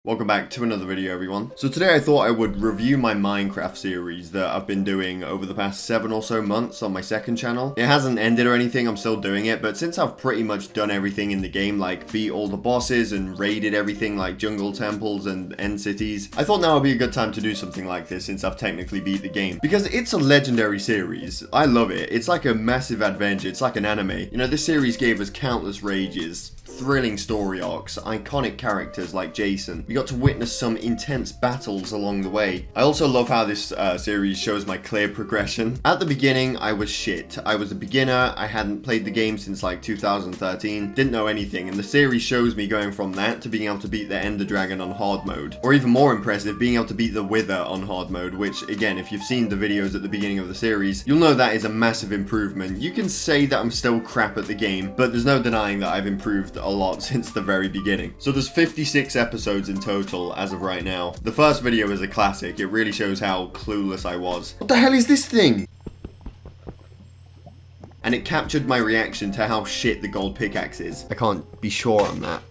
Welcome back to another video, everyone. So today I thought I would review my Minecraft series that I've been doing over the past 7 or so months on my second channel. It hasn't ended or anything, I'm still doing it, but since I've pretty much done everything in the game, like beat all the bosses and raided everything like jungle temples and end cities, I thought now would be a good time to do something like this since I've technically beat the game. Because it's a legendary series. I love it. It's like a massive adventure. It's like an anime. You know, this series gave us countless rages, thrilling story arcs, iconic characters like Jason. We got to witness some intense battles along the way. I also love how this series shows my clear progression. At the beginning, I was shit. I was a beginner, I hadn't played the game since like 2013, didn't know anything, and the series shows me going from that to being able to beat the Ender Dragon on hard mode. Or even more impressive, being able to beat the Wither on hard mode, which again, if you've seen the videos at the beginning of the series, you'll know that is a massive improvement. You can say that I'm still crap at the game, but there's no denying that I've improved a lot since the very beginning. So there's 56 episodes in total as of right now. The first video is a classic. It really shows how clueless I was. What the hell is this thing? And it captured my reaction to how shit the gold pickaxe is. I can't be sure on that.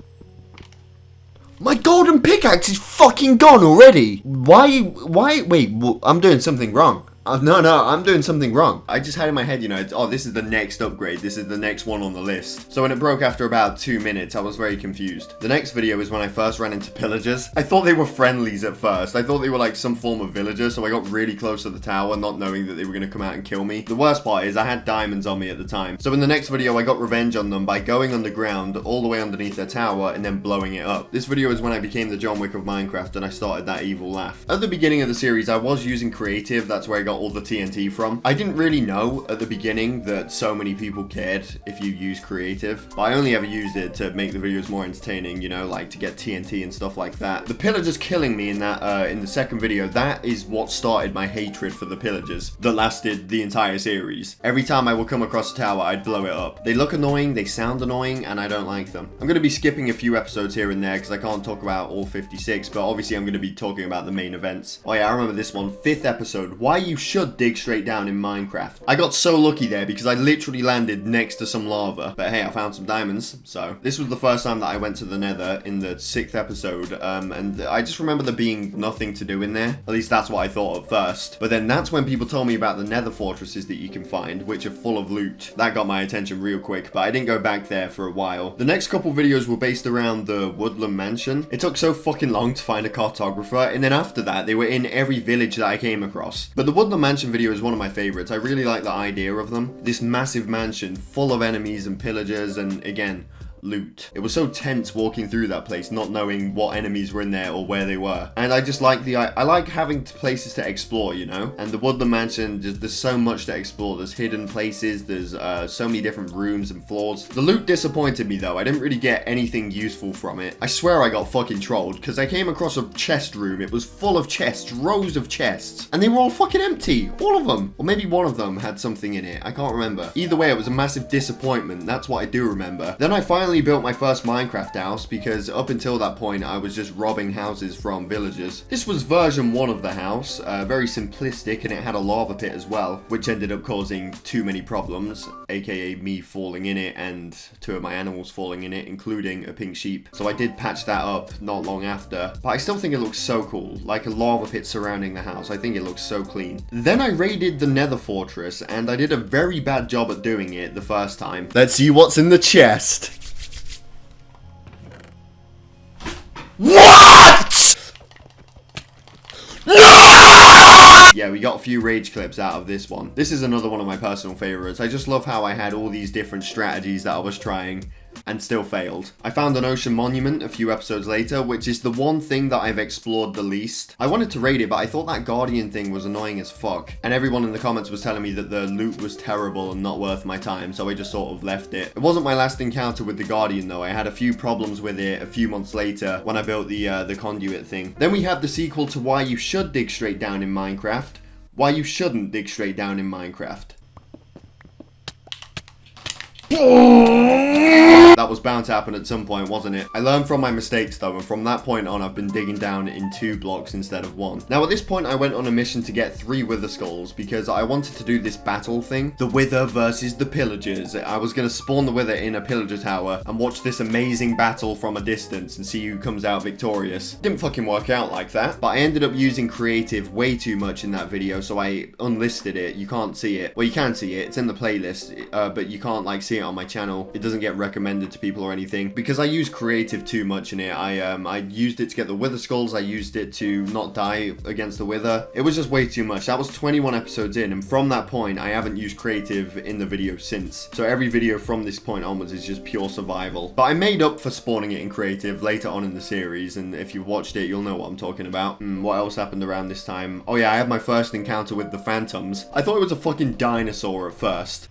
My golden pickaxe is fucking gone already! Wait, I'm doing something wrong. No, I'm doing something wrong. I just had in my head, you know, oh, this is the next upgrade. This is the next one on the list. So when it broke after about 2 minutes, I was very confused. The next video is when I first ran into pillagers. I thought they were friendlies at first. I thought they were like some form of villager, so I got really close to the tower, not knowing that they were going to come out and kill me. The worst part is I had diamonds on me at the time. So in the next video, I got revenge on them by going underground, all the way underneath their tower, and then blowing it up. This video is when I became the John Wick of Minecraft, and I started that evil laugh. At the beginning of the series, I was using creative. That's where I got all the TNT from. I didn't really know at the beginning that so many people cared if you use creative, but I only ever used it to make the videos more entertaining, you know, like to get TNT and stuff like that. The pillagers killing me in that in the second video, that is what started my hatred for the pillagers that lasted the entire series. Every time I would come across a tower, I'd blow it up. They look annoying, they sound annoying, and I don't like them. I'm going to be skipping a few episodes here and there because I can't talk about all 56, but obviously I'm going to be talking about the main events. Oh yeah, I remember this one, 5th episode, why you should dig straight down in Minecraft. I got so lucky there because I literally landed next to some lava, but hey, I found some diamonds. So this was the first time that I went to the Nether in the 6th episode, and I just remember there being nothing to do in there. At least that's what I thought at first, but then that's when people told me about the Nether Fortresses that you can find, which are full of loot. That got my attention real quick, but I didn't go back there for a while. The next couple videos were based around the Woodland Mansion. It took so fucking long to find a cartographer, and then after that they were in every village that I came across. But the Woodland Mansion video is one of my favorites. I really like the idea of them. This massive mansion full of enemies and pillagers and, again, loot. It was so tense walking through that place, not knowing what enemies were in there or where they were. And I just like I like having places to explore, you know? And the Woodland Mansion, there's so much to explore. There's hidden places, there's so many different rooms and floors. The loot disappointed me though. I didn't really get anything useful from it. I swear I got fucking trolled because I came across a chest room. It was full of chests, rows of chests, and they were all fucking empty. All of them. Or maybe one of them had something in it. I can't remember. Either way, it was a massive disappointment. That's what I do remember. Then I finally built my first Minecraft house because up until that point I was just robbing houses from villagers. This was version 1 of the house, very simplistic, and it had a lava pit as well, which ended up causing too many problems, aka me falling in it and 2 of my animals falling in it, including a pink sheep. So I did patch that up not long after, but I still think it looks so cool, like a lava pit surrounding the house. I think it looks so clean. Then I raided the Nether Fortress and I did a very bad job at doing it the first time. Let's see what's in the chest. What? No! Yeah, we got a few rage clips out of this one. This is another one of my personal favorites. I just love how I had all these different strategies that I was trying and still failed. I found an ocean monument a few episodes later, which is the one thing that I've explored the least. I wanted to raid it, but I thought that guardian thing was annoying as fuck. And everyone in the comments was telling me that the loot was terrible and not worth my time, so I just sort of left it. It wasn't my last encounter with the guardian though. I had a few problems with it a few months later when I built the conduit thing. Then we have the sequel to why you should dig straight down in Minecraft, why you shouldn't dig straight down in Minecraft. That was bound to happen at some point, wasn't it? I learned from my mistakes though, and from that point on I've been digging down in 2 blocks instead of 1. Now at this point I went on a mission to get 3 wither skulls because I wanted to do this battle thing. The wither versus the pillagers. I was going to spawn the wither in a pillager tower and watch this amazing battle from a distance and see who comes out victorious. Didn't fucking work out like that, but I ended up using creative way too much in that video, so I unlisted it. You can't see it. Well, you can see it. It's in the playlist, but you can't like see it on my channel. It doesn't get recommended to people or anything because I use creative too much in it. I used it to get the wither skulls. I used it to not die against the wither. It was just way too much. That was 21 episodes in, and from that point I haven't used creative in the video since. So every video from this point onwards is just pure survival. But I made up for spawning it in creative later on in the series, and if you've watched it you'll know what I'm talking about. What else happened around this time? Oh yeah, I had my first encounter with the phantoms. I thought it was a fucking dinosaur at first.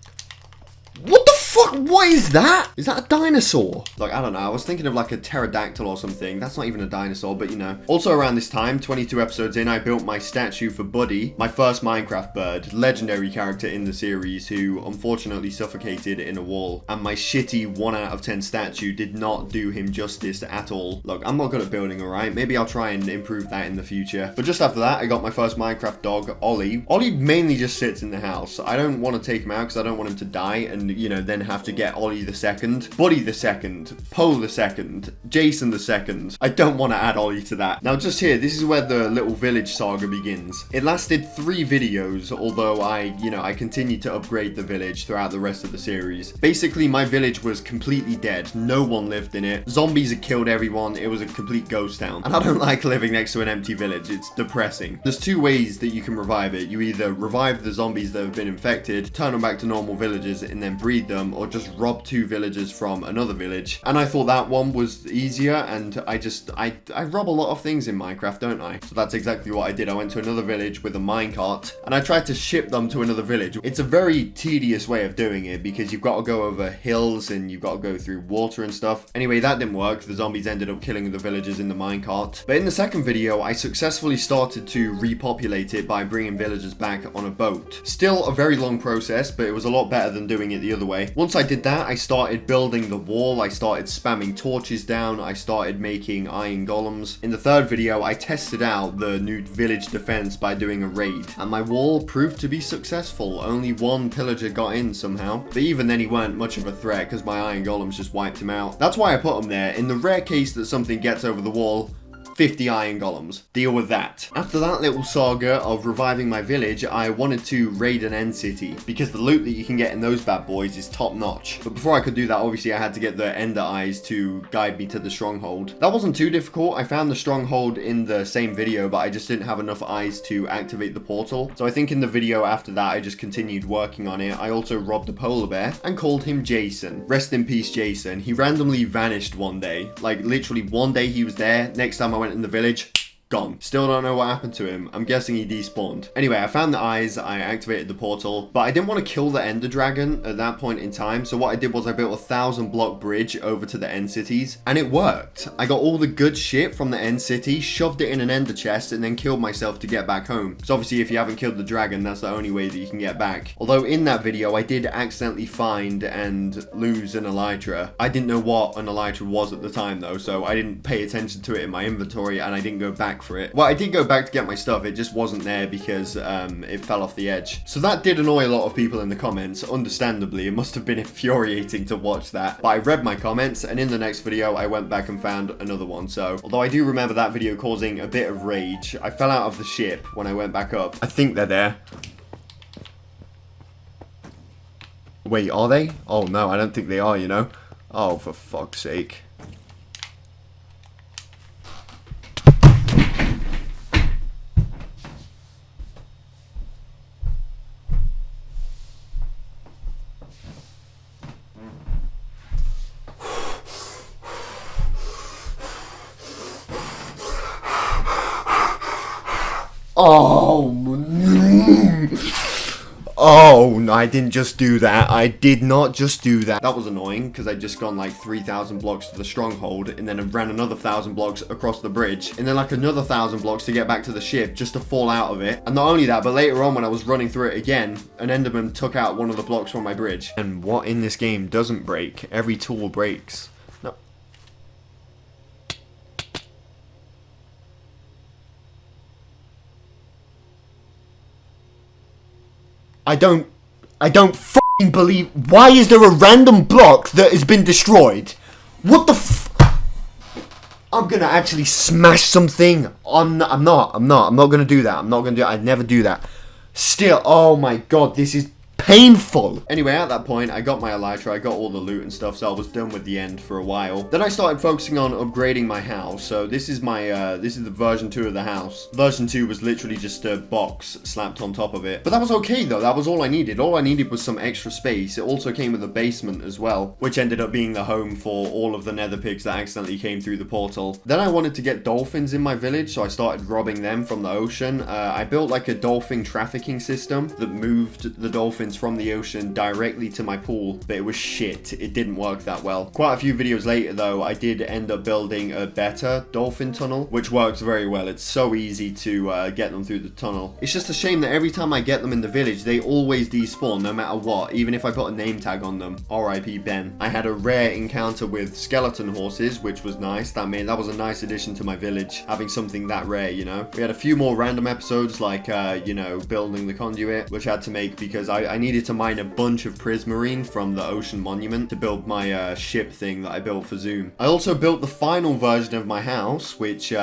What the fuck? What is that? Is that a dinosaur? Like, I don't know. I was thinking of like a pterodactyl or something. That's not even a dinosaur, but you know. Also around this time, 22 episodes in, I built my statue for Buddy, my first Minecraft bird, legendary character in the series who unfortunately suffocated in a wall. And my shitty 1 out of 10 statue did not do him justice at all. Look, I'm not good at building, alright? Maybe I'll try and improve that in the future. But just after that, I got my first Minecraft dog, Ollie. Ollie mainly just sits in the house. I don't want to take him out because I don't want him to die and, you know, then have to get Ollie the second, Buddy the second, Poe the second, Jason the second. I don't want to add Ollie to that. Now just here, this is where the little village saga begins. It lasted 3 videos, although I continued to upgrade the village throughout the rest of the series. Basically, my village was completely dead. No one lived in it. Zombies had killed everyone. It was a complete ghost town. And I don't like living next to an empty village. It's depressing. There's 2 ways that you can revive it. You either revive the zombies that have been infected, turn them back to normal villagers, and then breed them, or just rob 2 villagers from another village. And I thought that one was easier, and I rob a lot of things in Minecraft, don't I? So that's exactly what I did. I went to another village with a minecart, and I tried to ship them to another village. It's a very tedious way of doing it, because you've got to go over hills, and you've got to go through water and stuff. Anyway, that didn't work. The zombies ended up killing the villagers in the minecart. But in the second video, I successfully started to repopulate it by bringing villagers back on a boat. Still a very long process, but it was a lot better than doing it the other way. Once I did that, I started building the wall. I started spamming torches down. I started making iron golems. In the third video, I tested out the new village defense by doing a raid, and my wall proved to be successful. Only 1 pillager got in somehow, but even then he weren't much of a threat because my iron golems just wiped him out. That's why I put him there. In the rare case that something gets over the wall, 50 iron golems. Deal with that. After that little saga of reviving my village, I wanted to raid an end city because the loot that you can get in those bad boys is top notch. But before I could do that, obviously I had to get the ender eyes to guide me to the stronghold. That wasn't too difficult. I found the stronghold in the same video, but I just didn't have enough eyes to activate the portal. So I think in the video after that, I just continued working on it. I also robbed a polar bear and called him Jason. Rest in peace, Jason. He randomly vanished one day. Like literally one day he was there. Next time I went in the village, gone. Still don't know what happened to him. I'm guessing he despawned. Anyway, I found the eyes, I activated the portal, but I didn't want to kill the ender dragon at that point in time, so what I did was I built a 1,000 block bridge over to the end cities, and it worked. I got all the good shit from the end city, shoved it in an ender chest, and then killed myself to get back home. So obviously if you haven't killed the dragon, that's the only way that you can get back. Although in that video, I did accidentally find and lose an elytra. I didn't know what an elytra was at the time though, so I didn't pay attention to it in my inventory, and I didn't go back for it. Well, I did go back to get my stuff, it just wasn't there because it fell off the edge. So that did annoy a lot of people in the comments, understandably. It must have been infuriating to watch that. But I read my comments, and in the next video, I went back and found another one. So, although I do remember that video causing a bit of rage, I fell out of the ship when I went back up. I think they're there. Wait, are they? Oh no, I don't think they are, you know? Oh, for fuck's sake. Oh, Oh, no, I didn't just do that. I did not just do that. That was annoying, because I'd just gone like 3,000 blocks to the stronghold, and then I ran another 1,000 blocks across the bridge, and then like another 1,000 blocks to get back to the ship, just to fall out of it. And not only that, but later on when I was running through it again, an Enderman took out one of the blocks from my bridge. And what in this game doesn't break? Every tool breaks. No. I don't f***ing believe. Why is there a random block that has been destroyed? What the f? I'm gonna actually smash something. I'm not gonna do that. I'd never do that. Still, oh my god, this is painful. Anyway, at that point, I got my elytra, I got all the loot and stuff, so I was done with the end for a while. Then I started focusing on upgrading my house. So this is my, this is the version 2 of the house. Version 2 was literally just a box slapped on top of it. But that was okay though, that was all I needed. All I needed was some extra space. It also came with a basement as well, which ended up being the home for all of the nether pigs that accidentally came through the portal. Then I wanted to get dolphins in my village, so I started robbing them from the ocean. I built like a dolphin trafficking system that moved the dolphins from the ocean directly to my pool, but it was shit. It didn't work that well. Quite a few videos later though, I did end up building a better dolphin tunnel, which works very well. It's so easy to get them through the tunnel. It's just a shame that every time I get them in the village, they always despawn no matter what, even if I put a name tag on them. RIP Ben. I had a rare encounter with skeleton horses, which was nice. That was a nice addition to my village, having something that rare, you know. We had a few more random episodes like, you know, building the conduit, which I had to make because I needed to mine a bunch of prismarine from the ocean monument to build my ship thing that I built for Zoom. I also built the final version of my house, which, you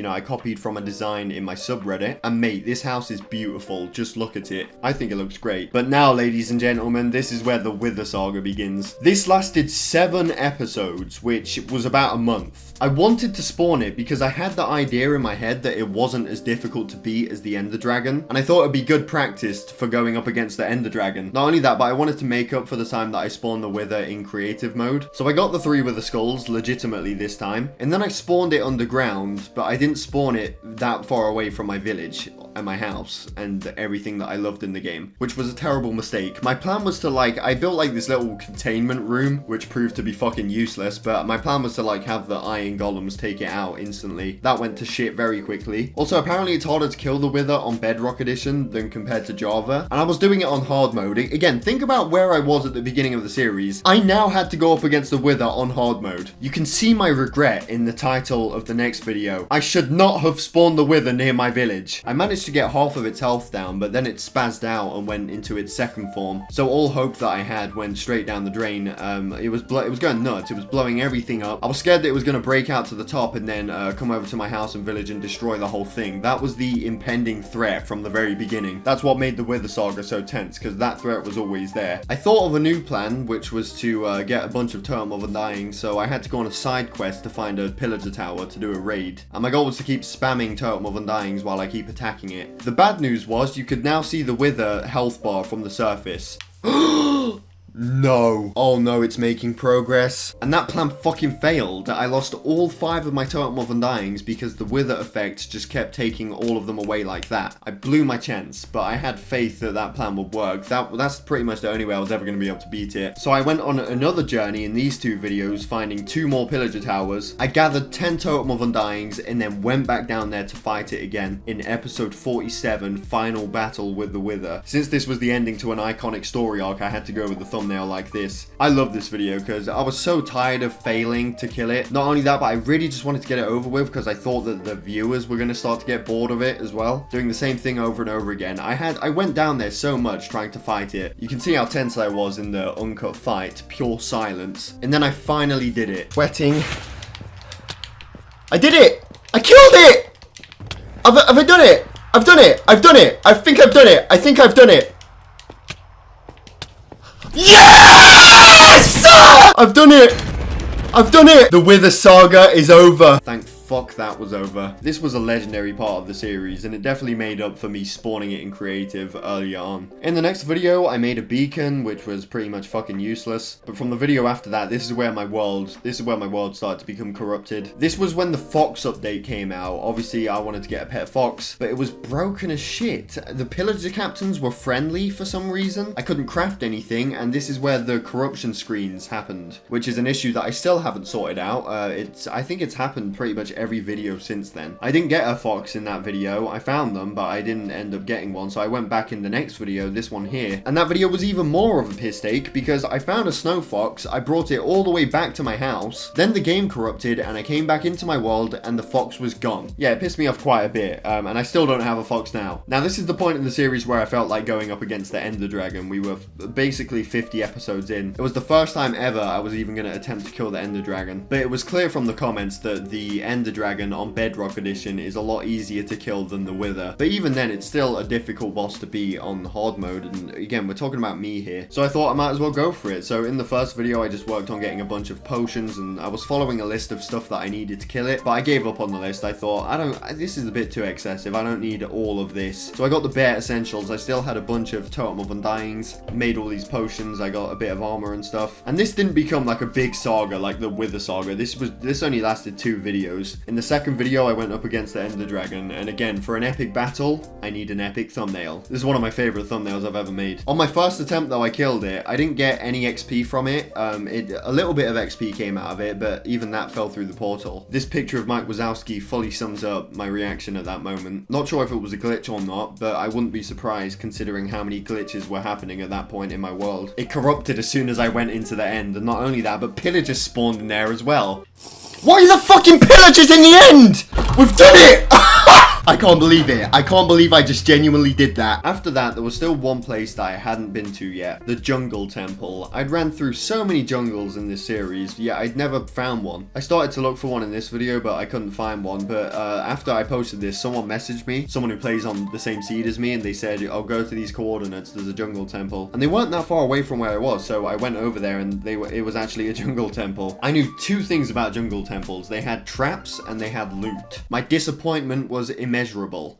know, I copied from a design in my subreddit. And mate, this house is beautiful. Just look at it. I think it looks great. But now, ladies and gentlemen, this is where the Wither Saga begins. This lasted 7 episodes, which was about a month. I wanted to spawn it because I had the idea in my head that it wasn't as difficult to beat as the Ender Dragon, and I thought it'd be good practice for going up against the Ender Dragon. Not only that, but I wanted to make up for the time that I spawned the Wither in creative mode. So I got the 3 Wither skulls legitimately this time, and then I spawned it underground, but I didn't spawn it that far away from my village and my house and everything that I loved in the game, which was a terrible mistake. My plan was to I built like this little containment room, which proved to be fucking useless, but my plan was to have the iron golems take it out instantly. That went to shit very quickly. Also, apparently it's harder to kill the Wither on Bedrock Edition than compared to Java, and I was doing it on hard mode. Again, think about where I was at the beginning of the series. I now had to go up against the Wither on hard mode. You can see my regret in the title of the next video. I should not have spawned the Wither near my village. I managed to get half of its health down, but then it spazzed out and went into its second form. So all hope that I had went straight down the drain. It was going nuts. It was blowing everything up. I was scared that it was going to break out to the top and then come over to my house and village and destroy the whole thing. That was the impending threat from the very beginning. That's what made the Wither Saga so tense, because that threat was always there. I thought of a new plan, which was to get a bunch of Totem of Undying, so I had to go on a side quest to find a pillager tower to do a raid. And my goal was to keep spamming Totem of Undyings while I keep attacking it. The bad news was you could now see the Wither health bar from the surface. No. Oh no, it's making progress. And that plan fucking failed. I lost all 5 of my Totem of Undyings because the Wither effect just kept taking all of them away like that. I blew my chance, but I had faith that that plan would work. That's pretty much the only way I was ever going to be able to beat it. So I went on another journey in these 2 videos, finding 2 more pillager towers. I gathered 10 Totem of Undyings and then went back down there to fight it again in episode 47, Final Battle with the Wither. Since this was the ending to an iconic story arc, I had to go with the thumbnail like this. I love this video because I was so tired of failing to kill it. Not only that, but I really just wanted to get it over with because I thought that the viewers were going to start to get bored of it as well. Doing the same thing over and over again. I went down there so much trying to fight it. You can see how tense I was in the uncut fight. Pure silence. And then I finally did it. Sweating. I did it! I killed it! Have I done it? I've done it! I've done it! I think I've done it! I think I've done it! Yes! I've done it! I've done it! The Wither Saga is over. Thank fuck that was over. This was a legendary part of the series, and it definitely made up for me spawning it in creative earlier on. In the next video, I made a beacon, which was pretty much fucking useless. But from the video after that, this is where my world started to become corrupted. This was when the fox update came out. Obviously, I wanted to get a pet fox, but it was broken as shit. The pillager captains were friendly for some reason. I couldn't craft anything, and this is where the corruption screens happened, which is an issue that I still haven't sorted out. I think it's happened pretty much every video since then. I didn't get a fox in that video. I found them, but I didn't end up getting one, so I went back in the next video, this one here, and that video was even more of a piss take because I found a snow fox, I brought it all the way back to my house, then the game corrupted, and I came back into my world, and the fox was gone. Yeah, it pissed me off quite a bit, and I still don't have a fox now. Now, this is the point in the series where I felt like going up against the Ender Dragon. We were basically 50 episodes in. It was the first time ever I was even going to attempt to kill the Ender Dragon, but it was clear from the comments that the Ender Dragon on Bedrock Edition is a lot easier to kill than the Wither, but even then it's still a difficult boss to beat on hard mode, and again, we're talking about me here, so I thought I might as well go for it. So in the first video, I just worked on getting a bunch of potions, and I was following a list of stuff that I needed to kill it, but I gave up on the list. I thought, this is a bit too excessive, I don't need all of this. So I got the bare essentials. I still had a bunch of Totem of Undyings, made all these potions, I got a bit of armor and stuff, and this didn't become like a big saga like the Wither Saga. This only lasted 2 videos. In the second video, I went up against the Ender Dragon, and again, for an epic battle, I need an epic thumbnail. This is one of my favorite thumbnails I've ever made. On my first attempt though, I killed it. I didn't get any XP from it. A little bit of XP came out of it, but even that fell through the portal. This picture of Mike Wazowski fully sums up my reaction at that moment. Not sure if it was a glitch or not, but I wouldn't be surprised considering how many glitches were happening at that point in my world. It corrupted as soon as I went into the end, and not only that, but pillagers spawned in there as well. Why are the fucking pillagers in the end? We've done it! I can't believe it. I can't believe I just genuinely did that. After that, there was still one place that I hadn't been to yet. The Jungle Temple. I'd ran through so many jungles in this series, yet I'd never found one. I started to look for one in this video, but I couldn't find one. But after I posted this, someone messaged me, someone who plays on the same seed as me, and they said, I'll go to these coordinates, there's a jungle temple. And they weren't that far away from where I was, so I went over there, and it was actually a jungle temple. I knew 2 things about jungle temples. They had traps, and they had loot. My disappointment was immeasurable.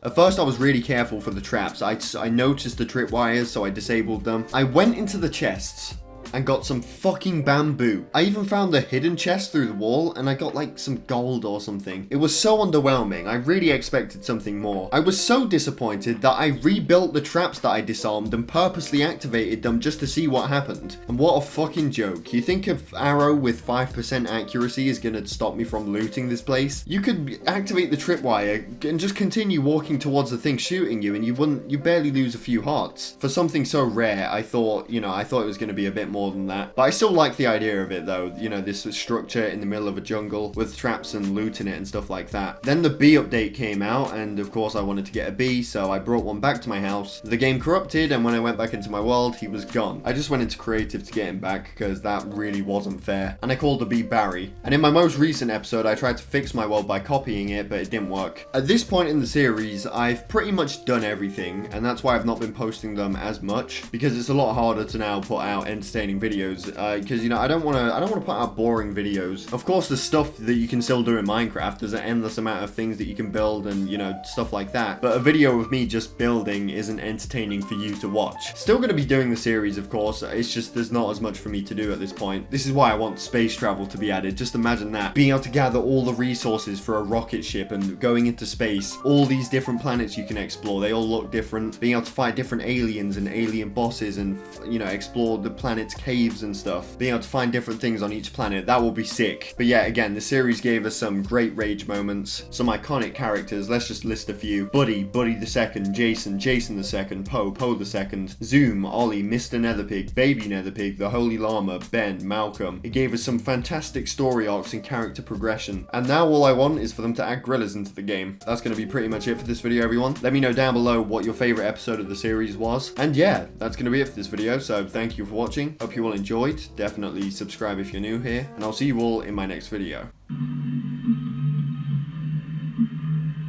At first, I was really careful for the traps. I noticed the tripwires, so I disabled them. I went into the chests and got some fucking bamboo. I even found a hidden chest through the wall, and I got like some gold or something. It was so underwhelming. I really expected something more. I was so disappointed that I rebuilt the traps that I disarmed and purposely activated them just to see what happened. And what a fucking joke. You think an arrow with 5% accuracy is gonna stop me from looting this place? You could activate the tripwire and just continue walking towards the thing shooting you, and you barely lose a few hearts. For something so rare, I thought it was gonna be a bit more than that. But I still like the idea of it though, this structure in the middle of a jungle with traps and loot in it and stuff like that. Then the bee update came out, and of course I wanted to get a bee, so I brought one back to my house. The game corrupted, and when I went back into my world, he was gone. I just went into creative to get him back because that really wasn't fair, and I called the bee Barry. And in my most recent episode, I tried to fix my world by copying it, but it didn't work. At this point in the series, I've pretty much done everything, and that's why I've not been posting them as much, because it's a lot harder to now put out entertaining videos, because I don't want to put out boring videos. Of course, there's stuff that you can still do in Minecraft. There's an endless amount of things that you can build and stuff like that, but a video of me just building isn't entertaining for you to watch. Still going to be doing the series, of course. It's just there's not as much for me to do at this point. This is why I want space travel to be added. Just imagine that, being able to gather all the resources for a rocket ship and going into space, all these different planets you can explore. They all look different. Being able to fight different aliens and alien bosses, and explore the planet's caves and stuff, being able to find different things on each planet, that will be sick. But yeah, again, the series gave us some great rage moments, some iconic characters. Let's just list a few. Buddy the Second, Jason the Second, Poe the Second, Zoom, Ollie, Mr. Netherpig, Baby Netherpig, the Holy Llama, Ben, Malcolm. It gave us some fantastic story arcs and character progression, and now all I want is for them to add gorillas into the game. That's going to be pretty much it for this video, everyone. Let me know down below what your favorite episode of the series was, and yeah, that's going to be it for this video. So thank you for watching. Hope you all enjoyed. Definitely subscribe if you're new here, and I'll see you all in my next video.